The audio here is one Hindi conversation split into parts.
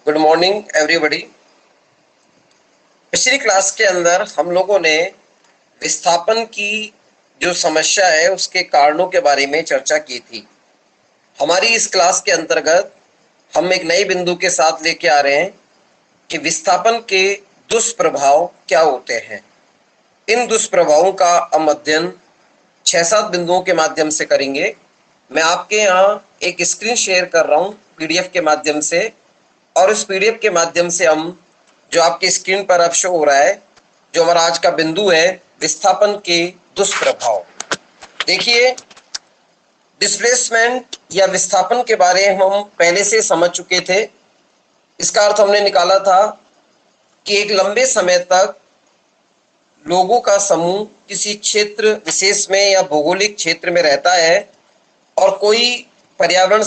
Good morning everybody. पिछली क्लास के अंदर हम लोगों ने विस्थापन की जो समस्या है उसके कारणों के बारे में चर्चा की थी। हमारी इस क्लास के अंतर्गत हम एक नए बिंदु के साथ लेके आ रहे हैं कि विस्थापन के दुष्प्रभाव क्या होते हैं। इन दुष्प्रभावों का हम अध्ययन 6-7 बिंदुओं के माध्यम से करेंगे। मैं आपके यहाँ एक स्क्रीन शेयर कर रहा हूँ पीडीएफ के माध्यम से, और इस पीडीएफ के माध्यम से हम जो आपकी स्क्रीन पर अब शो हो रहा है, जो हमारा आज का बिंदु है विस्थापन के दुष्प्रभाव। देखिए, डिस्प्लेसमेंट या विस्थापन के बारे में हम पहले से समझ चुके थे। इसका अर्थ हमने निकाला था कि एक लंबे समय तक लोगों का समूह किसी क्षेत्र विशेष में या भौगोलिक क्षेत्र में रहता है और कोई पर्यावरण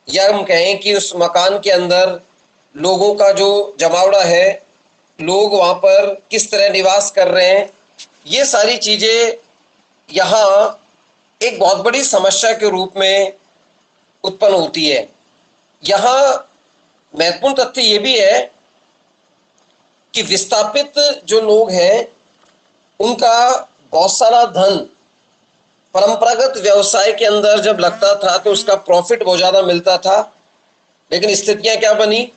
या हम कहें कि उस मकान के अंदर लोगों का जो जमावड़ा है, लोग वहां पर किस तरह निवास कर रहे हैं, ये सारी चीजें यहाँ एक बहुत बड़ी समस्या के रूप में उत्पन्न होती है। यहाँ महत्वपूर्ण तथ्य ये भी है कि विस्थापित जो लोग हैं उनका बहुत सारा धन परंपरागत व्यवसाय के अंदर जब लगता था तो उसका प्रॉफिट बहुत ज्यादा मिलता था। लेकिन स्थितियां क्या बनी?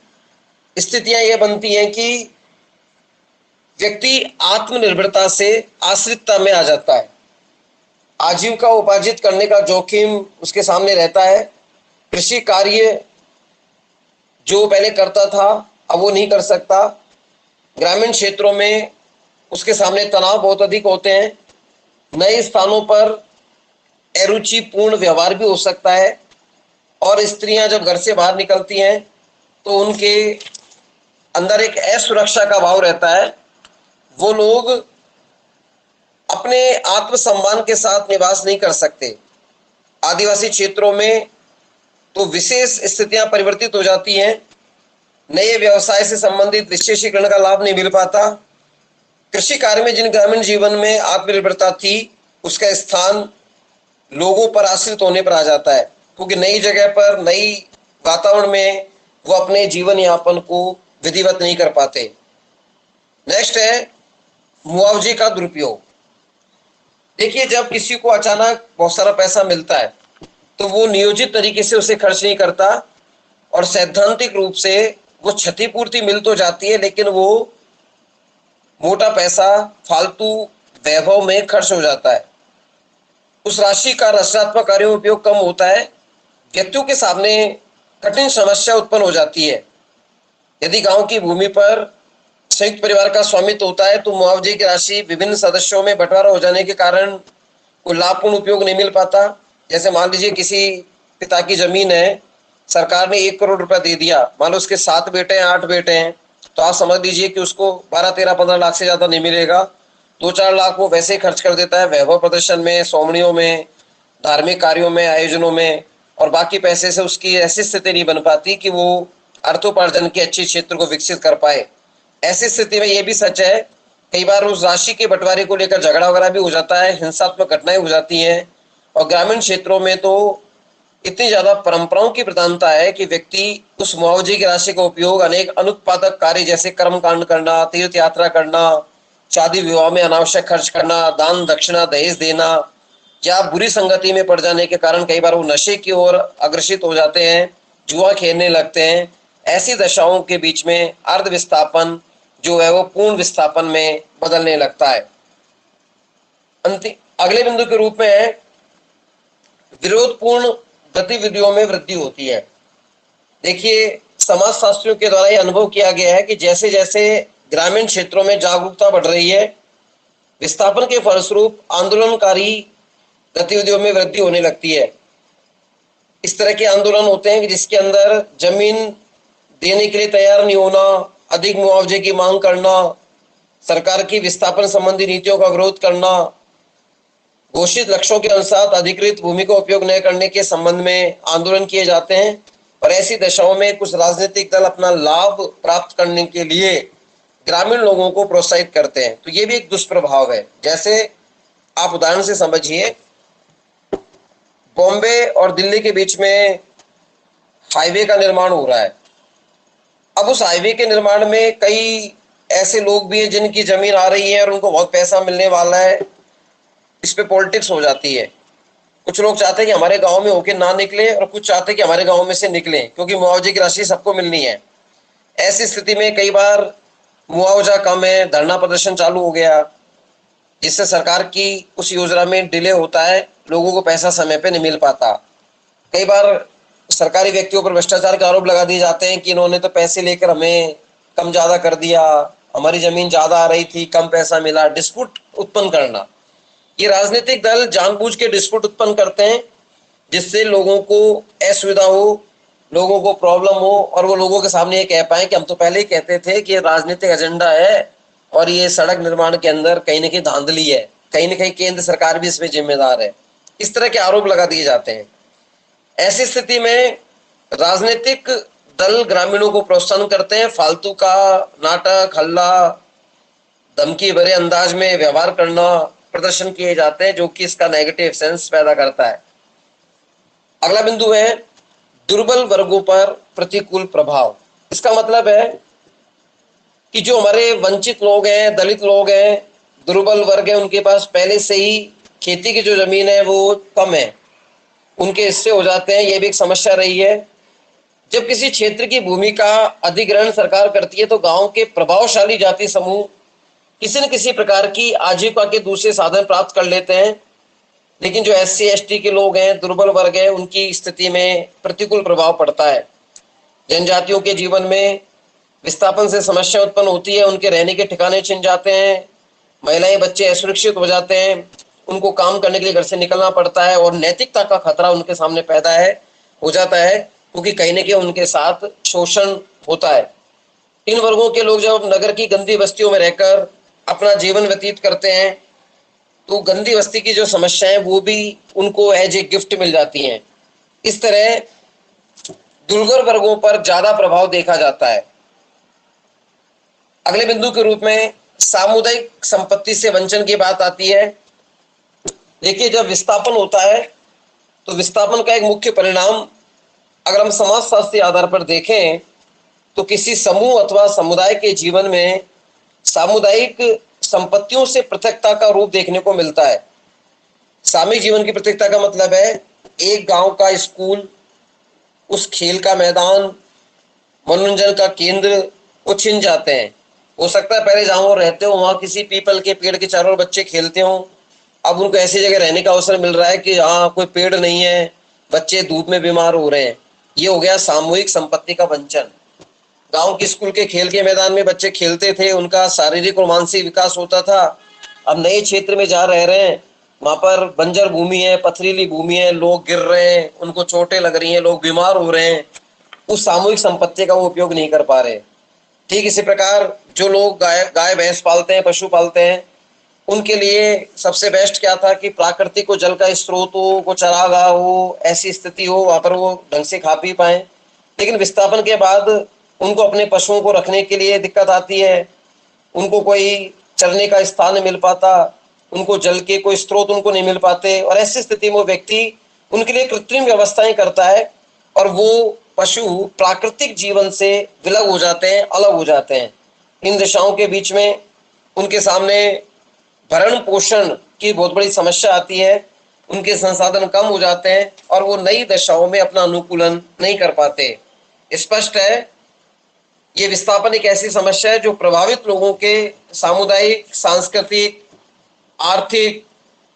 स्थितियां ये बनती हैं कि व्यक्ति आत्मनिर्भरता से आश्रितता में आ जाता है। आजीविका उपार्जित करने का जोखिम उसके सामने रहता है। कृषि कार्य जो पहले करता था अब वो नहीं कर सकता। ग्रामीण क्षेत्रों में उसके सामने तनाव बहुत अधिक होते हैं। नए स्थानों पर अरुचिपूर्ण व्यवहार भी हो सकता है। और स्त्रियां जब घर से बाहर निकलती हैं तो उनके अंदर एक असुरक्षा का भाव रहता है। वो लोग अपने आत्मसम्मान के साथ निवास नहीं कर सकते। आदिवासी क्षेत्रों में तो विशेष स्थितियां परिवर्तित हो जाती हैं। नए व्यवसाय से संबंधित विशेषीकरण का लाभ नहीं मिल पाता। कृषि कार्य में जिन ग्रामीण जीवन में आत्मनिर्भरता थी उसका स्थान लोगों पर आश्रित होने पर आ जाता है, क्योंकि नई जगह पर नई वातावरण में वो अपने जीवन यापन को विधिवत नहीं कर पाते। नेक्स्ट है मुआवजे का दुरुपयोग। देखिए, जब किसी को अचानक बहुत सारा पैसा मिलता है तो वो नियोजित तरीके से उसे खर्च नहीं करता और सैद्धांतिक रूप से वो क्षतिपूर्ति मिल तो जाती है, लेकिन वो मोटा पैसा फालतू वैभव में खर्च हो जाता है। उस राशि का रचनात्मक कार्यों में उपयोग कम होता है। व्यक्तियों के सामने कठिन समस्या उत्पन्न हो जाती है। यदि गांव की भूमि पर संयुक्त परिवार का स्वामित्व होता है तो मुआवजे की राशि विभिन्न सदस्यों में बंटवारा हो जाने के कारण कोई लाभपूर्ण उपयोग नहीं मिल पाता। जैसे मान लीजिए किसी पिता की जमीन है, सरकार ने 1 करोड़ रुपया दे दिया, मान लो उसके 7 बेटे हैं 8 बेटे हैं, तो आप समझ लीजिए कि उसको 12, 13, 15 लाख से ज्यादा नहीं मिलेगा। 2, 4 लाख वो वैसे ही खर्च कर देता है वैभव प्रदर्शन में, सोमनियों में, धार्मिक कार्यों में, आयोजनों में, और बाकी पैसे से उसकी ऐसी स्थिति नहीं बन पाती कि वो अर्थोपार्जन के अच्छे क्षेत्र को विकसित कर पाए। ऐसी स्थिति में ये भी सच है, कई बार उस राशि के बंटवारे को लेकर झगड़ा वगैरह भी हो जाता है, हिंसात्मक घटनाएं हो जाती हैं। और ग्रामीण क्षेत्रों में तो इतनी ज्यादा परंपराओं की प्रधानता है कि व्यक्ति उस मुआवजे की राशि का उपयोग अनेक अनुत्पादक कार्य जैसे कर्मकांड करना, तीर्थ यात्रा करना, शादी विवाह में अनावश्यक खर्च करना, दान दक्षिणा दहेज देना, या बुरी संगति में पड़ जाने के कारण कई बार वो नशे की ओर अग्रसित हो जाते हैं, जुआ खेलने लगते हैं। ऐसी दशाओं के बीच में अर्ध विस्थापन जो है वो पूर्ण विस्थापन में बदलने लगता है। अंतिम अगले बिंदु के रूप में है विरोधपूर्ण गतिविधियों में वृद्धि होती है। देखिए, समाजशास्त्रियों के द्वारा यह अनुभव किया गया है कि जैसे जैसे ग्रामीण क्षेत्रों में जागरूकता बढ़ रही है, विस्थापन के फलस्वरूप आंदोलनकारी गतिविधियों में वृद्धि होने लगती है। इस तरह के आंदोलन होते हैं कि जिसके अंदर जमीन देने के लिए तैयार नहीं होना, अधिक मुआवजे की मांग करना, सरकार की विस्थापन संबंधी नीतियों का विरोध करना, घोषित लक्ष्यों के अनुसार अधिकृत भूमि का उपयोग न करने के संबंध में आंदोलन किए जाते हैं। और ऐसी दशाओं में कुछ राजनीतिक दल अपना लाभ प्राप्त करने के लिए ग्रामीण लोगों को प्रोत्साहित करते हैं। तो ये भी एक दुष्प्रभाव है। जैसे आप उदाहरण से समझिए, बॉम्बे और दिल्ली के बीच में हाईवे का निर्माण हो रहा है। अब उस हाईवे के निर्माण में कई ऐसे लोग भी हैं जिनकी जमीन आ रही है और उनको बहुत पैसा मिलने वाला है, इस पे पॉलिटिक्स हो जाती है। कुछ लोग चाहते हैं कि हमारे गांव में होके ना निकले और कुछ चाहते हैं कि हमारे गांव में से निकले, क्योंकि मुआवजे की राशि सबको मिलनी है। ऐसी स्थिति में कई बार मुआवजा कम है, धरना प्रदर्शन चालू हो गया, जिससे सरकार की उस योजना में डिले होता है, लोगों को पैसा समय पे नहीं मिल पाता। कई बार सरकारी व्यक्तियों पर भ्रष्टाचार के आरोप लगा दिए जाते हैं कि इन्होंने तो पैसे लेकर हमें कम ज्यादा कर दिया, हमारी जमीन ज्यादा आ रही थी, कम पैसा मिला। डिस्प्यूट उत्पन्न करना, ये राजनीतिक दल जानबूझ के डिस्प्यूट उत्पन्न करते हैं जिससे लोगों को असुविधा हो, लोगों को प्रॉब्लम हो, और वो लोगों के सामने ये कह पाए कि हम तो पहले ही कहते थे कि ये राजनीतिक एजेंडा है और ये सड़क निर्माण के अंदर कहीं ना कहीं धांधली है, कहीं ना कहीं केंद्र सरकार भी इसमें जिम्मेदार है। इस तरह के आरोप लगा दिए जाते हैं। ऐसी स्थिति में राजनीतिक दल ग्रामीणों को प्रोत्साहन करते हैं, फालतू का नाटक, हल्ला, धमकी भरे अंदाज में व्यवहार करना, प्रदर्शन किए जाते हैं, जो कि इसका नेगेटिव सेंस पैदा करता है। अगला बिंदु है दुर्बल वर्गों पर प्रतिकूल प्रभाव। इसका मतलब है कि जो हमारे वंचित लोग हैं, दलित लोग हैं, दुर्बल वर्ग है, उनके पास पहले से ही खेती की जो जमीन है वो कम है, उनके हिस्से हो जाते हैं। ये भी एक समस्या रही है। जब किसी क्षेत्र की भूमि का अधिग्रहण सरकार करती है तो गांव के प्रभावशाली जाति समूह किसी न किसी प्रकार की आजीविका के दूसरे साधन प्राप्त कर लेते हैं, लेकिन जो SC ST के लोग हैं, दुर्बल वर्ग है, उनकी स्थिति में प्रतिकूल प्रभाव पड़ता है। जनजातियों के जीवन में विस्थापन से समस्या उत्पन्न होती है, उनके रहने के ठिकाने छिन जाते हैं, महिलाएं बच्चे असुरक्षित हो जाते हैं, उनको काम करने के लिए घर से निकलना पड़ता है, और नैतिकता का खतरा उनके सामने पैदा हो जाता है, क्योंकि कहीं न कहीं उनके साथ शोषण होता है। इन वर्गों के लोग जब नगर की गंदी बस्तियों में रहकर अपना जीवन व्यतीत करते हैं तो गंदी बस्ती की जो समस्याएं वो भी उनको एज ए गिफ्ट मिल जाती हैं। इस तरह दुर्बल वर्गों पर ज्यादा प्रभाव देखा जाता है। अगले बिंदु के रूप में सामुदायिक संपत्ति से वंचन की बात आती है। देखिए, जब विस्थापन होता है तो विस्थापन का एक मुख्य परिणाम अगर हम समाजशास्त्रीय आधार पर देखें तो किसी समूह अथवा समुदाय के जीवन में सामुदायिक संपत्तियों से पृथकता का रूप देखने को मिलता है। सामूहिक जीवन की पृथकता का मतलब है एक गांव का स्कूल, उस खेल का मैदान, मनोरंजन का केंद्र वो छिन जाते हैं। हो सकता है पहले जहां वो रहते हो वहां किसी पीपल के पेड़ के चारों ओर बच्चे खेलते हो, अब उनको ऐसी जगह रहने का अवसर मिल रहा है कि हाँ कोई पेड़ नहीं है, बच्चे धूप में बीमार हो रहे हैं। ये हो गया सामूहिक संपत्ति का वंचन। गांव के स्कूल के खेल के मैदान में बच्चे खेलते थे, उनका शारीरिक और मानसिक विकास होता था। अब नए क्षेत्र में जा रह रहे हैं वहां पर बंजर भूमि है, पथरीली भूमि है, लोग गिर रहे हैं, उनको चोटें लग रही हैं, लोग बीमार हो रहे हैं, उस सामूहिक संपत्ति का वो उपयोग नहीं कर पा रहे। ठीक इसी प्रकार जो लोग गाय गाय भैंस पालते हैं, पशु पालते हैं, उनके लिए सबसे बेस्ट क्या था कि प्राकृतिक को जल का स्रोत हो, को चरागाह हो, ऐसी स्थिति हो वहां पर वो ढंग से खा पी पाए। लेकिन विस्थापन के बाद उनको अपने पशुओं को रखने के लिए दिक्कत आती है, उनको कोई चरने का स्थान नहीं मिल पाता, उनको जल के कोई स्रोत उनको नहीं मिल पाते, और ऐसी स्थिति में वो व्यक्ति उनके लिए कृत्रिम व्यवस्थाएं करता है और वो पशु प्राकृतिक जीवन से विलग हो जाते हैं, अलग हो जाते हैं। इन दिशाओं के बीच में उनके सामने भरण पोषण की बहुत बड़ी समस्या आती है, उनके संसाधन कम हो जाते हैं और वो नई दशाओं में अपना अनुकूलन नहीं कर पाते। स्पष्ट है, ये विस्थापन एक ऐसी समस्या है जो प्रभावित लोगों के सामुदायिक, सांस्कृतिक, आर्थिक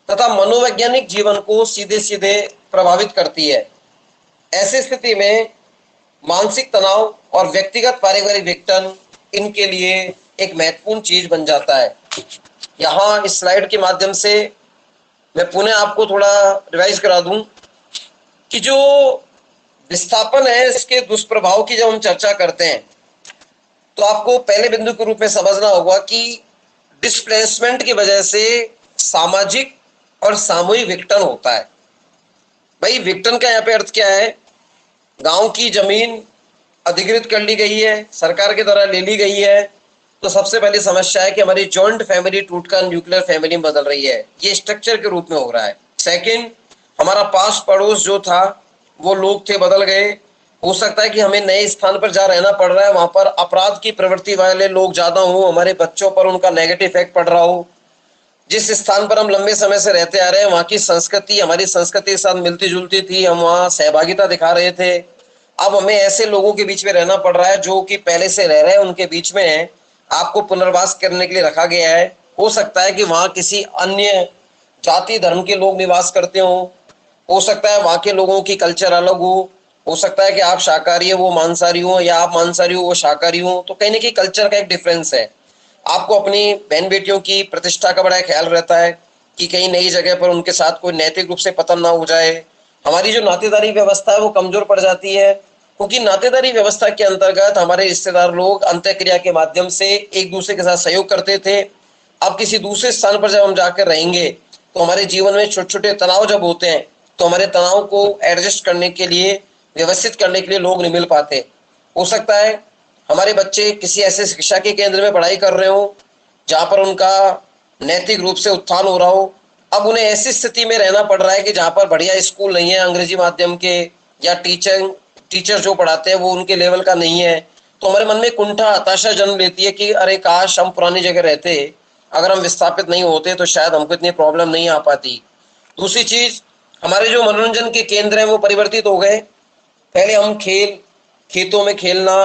तथा मनोवैज्ञानिक जीवन को सीधे सीधे प्रभावित करती है। ऐसी स्थिति में मानसिक तनाव और व्यक्तिगत पारिवारिक विघटन इनके लिए एक महत्वपूर्ण चीज बन जाता है। यहाँ इस स्लाइड के माध्यम से मैं पुनः आपको थोड़ा रिवाइज करा दूं कि जो विस्थापन है इसके दुष्प्रभाव की जब हम चर्चा करते हैं तो आपको पहले बिंदु के रूप में समझना होगा कि डिस्प्लेसमेंट की वजह से सामाजिक और सामूहिक विघटन होता है। भाई विघटन का यहाँ पे अर्थ क्या है? गांव की जमीन अधिकृत कर ली गई है, सरकार के द्वारा ले ली गई है, तो सबसे पहली समस्या है कि हमारी जॉइंट फैमिली टूटकर न्यूक्लियर फैमिली में बदल रही है, ये स्ट्रक्चर के रूप में हो रहा है। सेकंड, हमारा पास पड़ोस जो था वो लोग थे, बदल गए, हो सकता है कि हमें नए स्थान पर जा रहना पड़ रहा है, वहां पर अपराध की प्रवृत्ति वाले लोग ज्यादा हो, हमारे बच्चों पर उनका नेगेटिव इफेक्ट पड़ रहा हो। जिस स्थान पर हम लंबे समय से रहते आ रहे हैं वहां की संस्कृति हमारी संस्कृति के साथ मिलती जुलती थी, हम वहां सहभागिता दिखा रहे थे, अब हमें ऐसे लोगों के बीच में रहना पड़ रहा है जो कि पहले से रह रहे हैं, उनके बीच में है, आपको पुनर्वास करने के लिए रखा गया है। हो सकता है कि वहां किसी अन्य जाति धर्म के लोग निवास करते हो सकता है वहां के लोगों की कल्चर अलग हो सकता है कि आप शाकाहारी हो वो मांसाहारी हो, या आप मांसाहारी हो वो शाकाहारी हो, तो कहीं ना कहीं कल्चर का एक डिफरेंस है। आपको अपनी बहन बेटियों की प्रतिष्ठा का बड़ा ख्याल रहता है कि कहीं नई जगह पर उनके साथ कोई नैतिक रूप से पतन ना हो जाए। हमारी जो नातेदारी व्यवस्था है वो कमजोर पड़ जाती है, क्योंकि नातेदारी व्यवस्था के अंतर्गत हमारे रिश्तेदार लोग अंतःक्रिया के माध्यम से एक दूसरे के साथ सहयोग करते थे। अब किसी दूसरे स्थान पर जब हम जाकर रहेंगे तो हमारे जीवन में छोटे छोटे तनाव जब होते हैं तो हमारे तनाव को एडजस्ट करने के लिए, व्यवस्थित करने के लिए लोग नहीं मिल पाते। हो सकता है हमारे बच्चे किसी ऐसे शिक्षा के केंद्र में पढ़ाई कर रहे हो जहाँ पर उनका नैतिक रूप से उत्थान हो रहा हो, अब उन्हें ऐसी स्थिति में रहना पड़ रहा है कि जहाँ पर बढ़िया स्कूल नहीं है अंग्रेजी माध्यम के, या टीचर जो पढ़ाते हैं वो उनके लेवल का नहीं है, तो हमारे मन में कुंठा हताशा जन्म लेती है कि अरे काश हम पुरानी जगह रहते, अगर हम विस्थापित नहीं होते तो शायद हमको इतनी प्रॉब्लम नहीं आ पाती। दूसरी चीज, हमारे जो मनोरंजन के केंद्र हैं वो परिवर्तित हो गए। पहले हम खेतों में खेलना,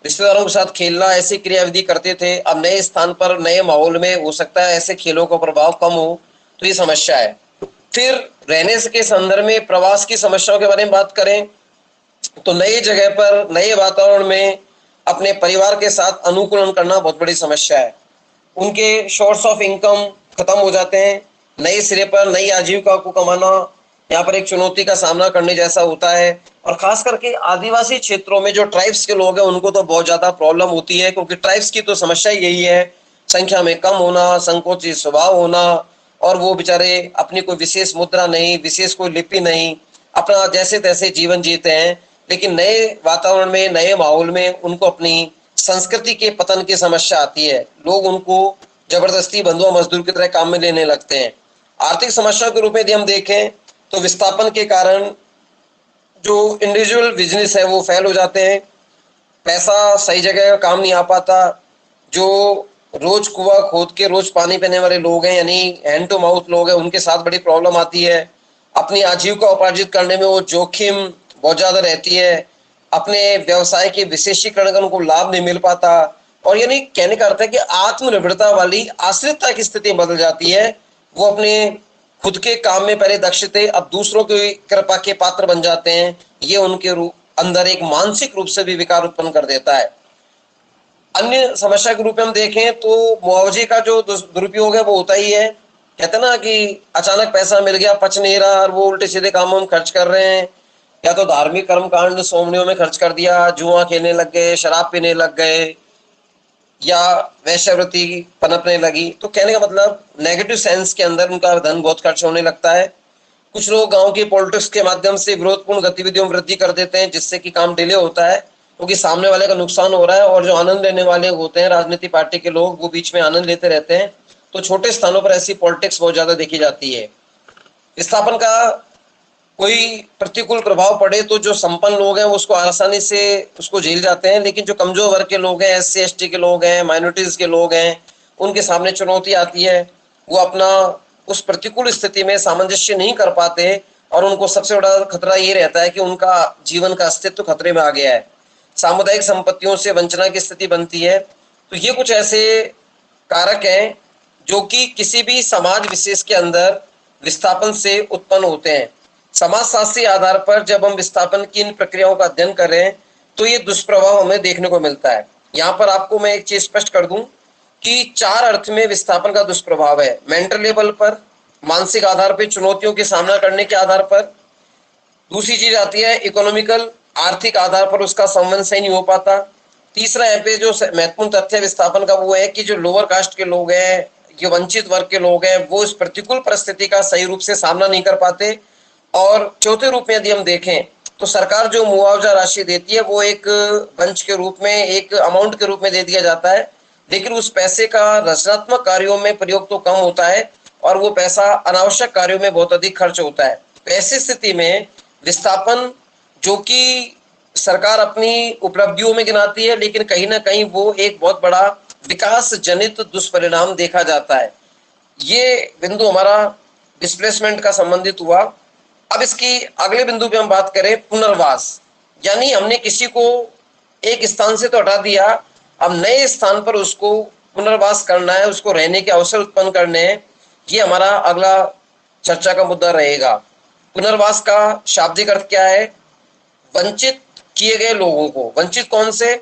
रिश्तेदारों के साथ खेलना, ऐसी क्रियाविधि करते थे, अब नए स्थान पर नए माहौल में हो सकता है ऐसे खेलों का प्रभाव कम हो, तो ये समस्या है। फिर रहने के संदर्भ में प्रवास की समस्याओं के बारे में बात करें तो नई जगह पर नए वातावरण में अपने परिवार के साथ अनुकूलन करना बहुत बड़ी समस्या है। उनके सोर्स ऑफ इनकम खत्म हो जाते हैं, नए सिरे पर नई आजीविका को कमाना यहाँ पर एक चुनौती का सामना करने जैसा होता है। और खास करके आदिवासी क्षेत्रों में जो ट्राइब्स के लोग हैं उनको तो बहुत ज्यादा प्रॉब्लम होती है, क्योंकि ट्राइब्स की तो समस्या यही है, संख्या में कम होना, संकोची स्वभाव होना, और वो बेचारे अपनी कोई विशेष मुद्रा नहीं, विशेष कोई लिपि नहीं, अपना जैसे तैसे जीवन जीते हैं, लेकिन नए वातावरण में नए माहौल में उनको अपनी संस्कृति के पतन की समस्या आती है, लोग उनको जबरदस्ती बंधुआ मजदूर की तरह काम में लेने लगते हैं। आर्थिक समस्याओं के रूप में यदि हम देखें तो विस्थापन के कारण जो इंडिविजुअल बिजनेस है वो फेल हो जाते हैं, पैसा सही जगह का काम नहीं आ पाता, जो रोज कुआं खोद के रोज पानी पीने वाले लोग हैं यानी हैंड टू माउथ लोग हैं उनके साथ बड़ी प्रॉब्लम आती है। अपनी आजीविका उपार्जित करने में वो जोखिम बहुत ज्यादा रहती है, अपने व्यवसाय के विशेषीकरण का उनको लाभ नहीं मिल पाता, और यानी कहने का अर्थ है कि आत्मनिर्भरता वाली आश्रितता की स्थिति बदल जाती है। वो अपने खुद के काम में पहले दक्ष थे, अब दूसरों की कृपा के पात्र बन जाते हैं, ये उनके अंदर एक मानसिक रूप से भी विकार उत्पन्न कर देता है। अन्य समस्या के रूप में हम देखें तो मुआवजे का जो दुरुपयोग है वो होता ही है। कहते हैं ना कि अचानक पैसा मिल गया, पच नहीं रहा और वो उल्टे सीधे कामों में खर्च कर रहे हैं, या तो धार्मिक कर्म कांड सोमनियों में खर्च कर दिया, जुआ खेलने लग गए, शराब पीने लग गए, या वैश्यवृत्ति पनपने लगी। तो कहने का मतलब नेगेटिव सेंस के अंदर उनका धन बहुत खर्च होने लगता है। कुछ लोग गांव की पॉलिटिक्स के माध्यम से विरोधपूर्ण गतिविधियों में वृद्धि कर देते हैं, जिससे कि काम डिले होता है, क्योंकि सामने वाले का नुकसान हो रहा है और जो आनंद लेने वाले होते हैं राजनीति पार्टी के लोग, वो बीच में आनंद लेते रहते हैं। तो छोटे स्थानों पर ऐसी पॉलिटिक्स बहुत ज्यादा देखी जाती है। विस्थापन का कोई प्रतिकूल प्रभाव पड़े तो जो संपन्न लोग हैं उसको आसानी से उसको झेल जाते हैं, लेकिन जो कमजोर वर्ग के लोग हैं, एससी एसटी के लोग हैं, माइनॉरिटीज के लोग हैं, उनके सामने चुनौती आती है। वो अपना उस प्रतिकूल स्थिति में सामंजस्य नहीं कर पाते और उनको सबसे बड़ा खतरा ये रहता है कि उनका जीवन का अस्तित्व खतरे में आ गया है। सामुदायिक संपत्तियों से वंचना की स्थिति बनती है। तो ये कुछ ऐसे कारक हैं जो कि किसी भी समाज विशेष के अंदर विस्थापन से उत्पन्न होते हैं। समाजशास्त्रीय आधार पर जब हम विस्थापन की इन प्रक्रियाओं का अध्ययन कर रहे हैं तो ये दुष्प्रभाव हमें देखने को मिलता है। यहाँ पर आपको मैं एक चीज स्पष्ट कर दूं कि 4 अर्थ में विस्थापन का दुष्प्रभाव है। मेंटल लेवल पर, मानसिक आधार पर, चुनौतियों के सामना करने के आधार पर। दूसरी चीज आती है इकोनॉमिकल, आर्थिक आधार पर उसका संबंध सही नहीं हो पाता। तीसरा यहाँ पे जो महत्वपूर्ण तथ्य विस्थापन का वो है कि जो लोअर कास्ट के लोग हैं, जो वंचित वर्ग के लोग हैं, वो इस प्रतिकूल परिस्थिति का सही रूप से सामना नहीं कर पाते। और चौथे रूप में यदि हम देखें तो सरकार जो मुआवजा राशि देती है वो एक बंच के रूप में, एक अमाउंट के रूप में दे दिया जाता है, लेकिन उस पैसे का रचनात्मक कार्यों में प्रयोग तो कम होता है और वो पैसा अनावश्यक कार्यों में बहुत अधिक खर्च होता है। तो ऐसी स्थिति में विस्थापन, जो कि सरकार अपनी उपलब्धियों में गिनाती है, लेकिन कहीं ना कहीं वो एक बहुत बड़ा विकास जनित दुष्परिणाम देखा जाता है। ये बिंदु हमारा डिस्प्लेसमेंट का संबंधित हुआ। अब इसकी अगले बिंदु पे हम बात करें पुनर्वास, यानी हमने किसी को एक स्थान से तो हटा दिया, अब नए स्थान पर उसको पुनर्वास करना है, उसको रहने के अवसर उत्पन्न करने हैं। ये हमारा अगला चर्चा का मुद्दा रहेगा। पुनर्वास का शाब्दिक अर्थ क्या है? वंचित किए गए लोगों को। वंचित कौन से?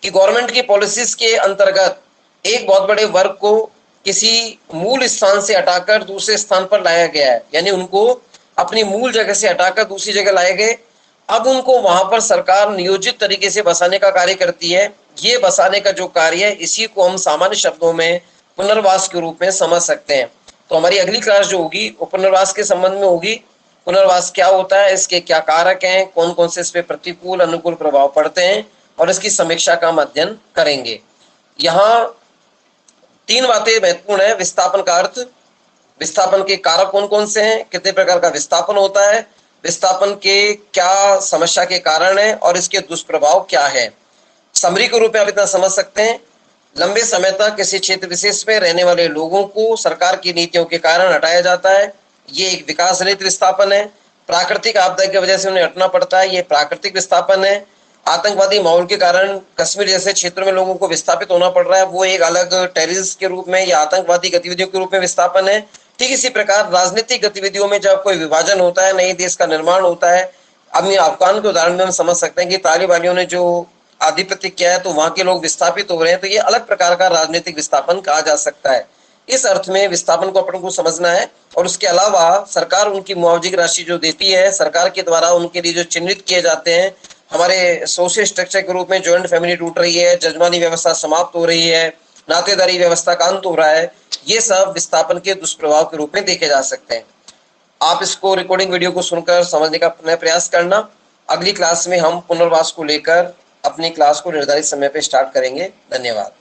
कि गवर्नमेंट की पॉलिसीज के अंतर्गत एक बहुत बड़े वर्ग को किसी मूल स्थान से हटाकर दूसरे स्थान पर लाया गया है, यानी उनको अपनी मूल जगह से हटाकर दूसरी जगह लाए गए। अब उनको वहां पर सरकार नियोजित तरीके से बसाने का कार्य करती है। ये बसाने का जो कार्य है, इसी को हम सामान्य शब्दों में पुनर्वास के रूप में समझ सकते हैं। तो हमारी अगली क्लास जो होगी वो पुनर्वास के संबंध में होगी। पुनर्वास क्या होता है, इसके क्या कारक हैं, कौन कौन से इस पे प्रतिकूल अनुकूल प्रभाव पड़ते हैं, और इसकी समीक्षा का हम अध्ययन करेंगे। यहाँ 3 बातें महत्वपूर्ण है। विस्थापन का अर्थ, विस्थापन के कारक कौन कौन से हैं, कितने प्रकार का विस्थापन होता है, विस्थापन के क्या समस्या के कारण है और इसके दुष्प्रभाव क्या है। समरी के रूप में आप इतना समझ सकते हैं, लंबे समय तक किसी क्षेत्र विशेष में रहने वाले लोगों को सरकार की नीतियों के कारण हटाया जाता है, ये एक विकास रहित विस्थापन है। प्राकृतिक आपदा की वजह से उन्हें हटना पड़ता है, ये प्राकृतिक विस्थापन है। आतंकवादी माहौल के कारण कश्मीर जैसे क्षेत्रों में लोगों को विस्थापित होना पड़ रहा है, वो एक अलग टेररिस्ट के रूप में या आतंकवादी गतिविधियों के रूप में विस्थापन है। ठीक इसी प्रकार राजनीतिक गतिविधियों में जब कोई विभाजन होता है, नए देश का निर्माण होता है। अब अफगान के उदाहरण में हम समझ सकते हैं कि तालिबानियों ने जो आधिपत्य किया है तो वहां के लोग विस्थापित हो रहे हैं, तो ये अलग प्रकार का राजनीतिक विस्थापन कहा जा सकता है। इस अर्थ में विस्थापन को अपन को समझना है। और उसके अलावा सरकार उनकी मुआवजे की राशि जो देती है, सरकार के द्वारा उनके लिए जो चिन्हित किए जाते हैं, हमारे सोशल स्ट्रक्चर के रूप में जॉइंट फैमिली टूट रही है, जजमानी व्यवस्था समाप्त हो रही है, नातेदारी व्यवस्था का अंत हो रहा है, ये सब विस्थापन के दुष्प्रभाव के रूप में देखे जा सकते हैं। आप इसको रिकॉर्डिंग वीडियो को सुनकर समझने का प्रयास करना। अगली क्लास में हम पुनर्वास को लेकर अपनी क्लास को निर्धारित समय पर स्टार्ट करेंगे। धन्यवाद।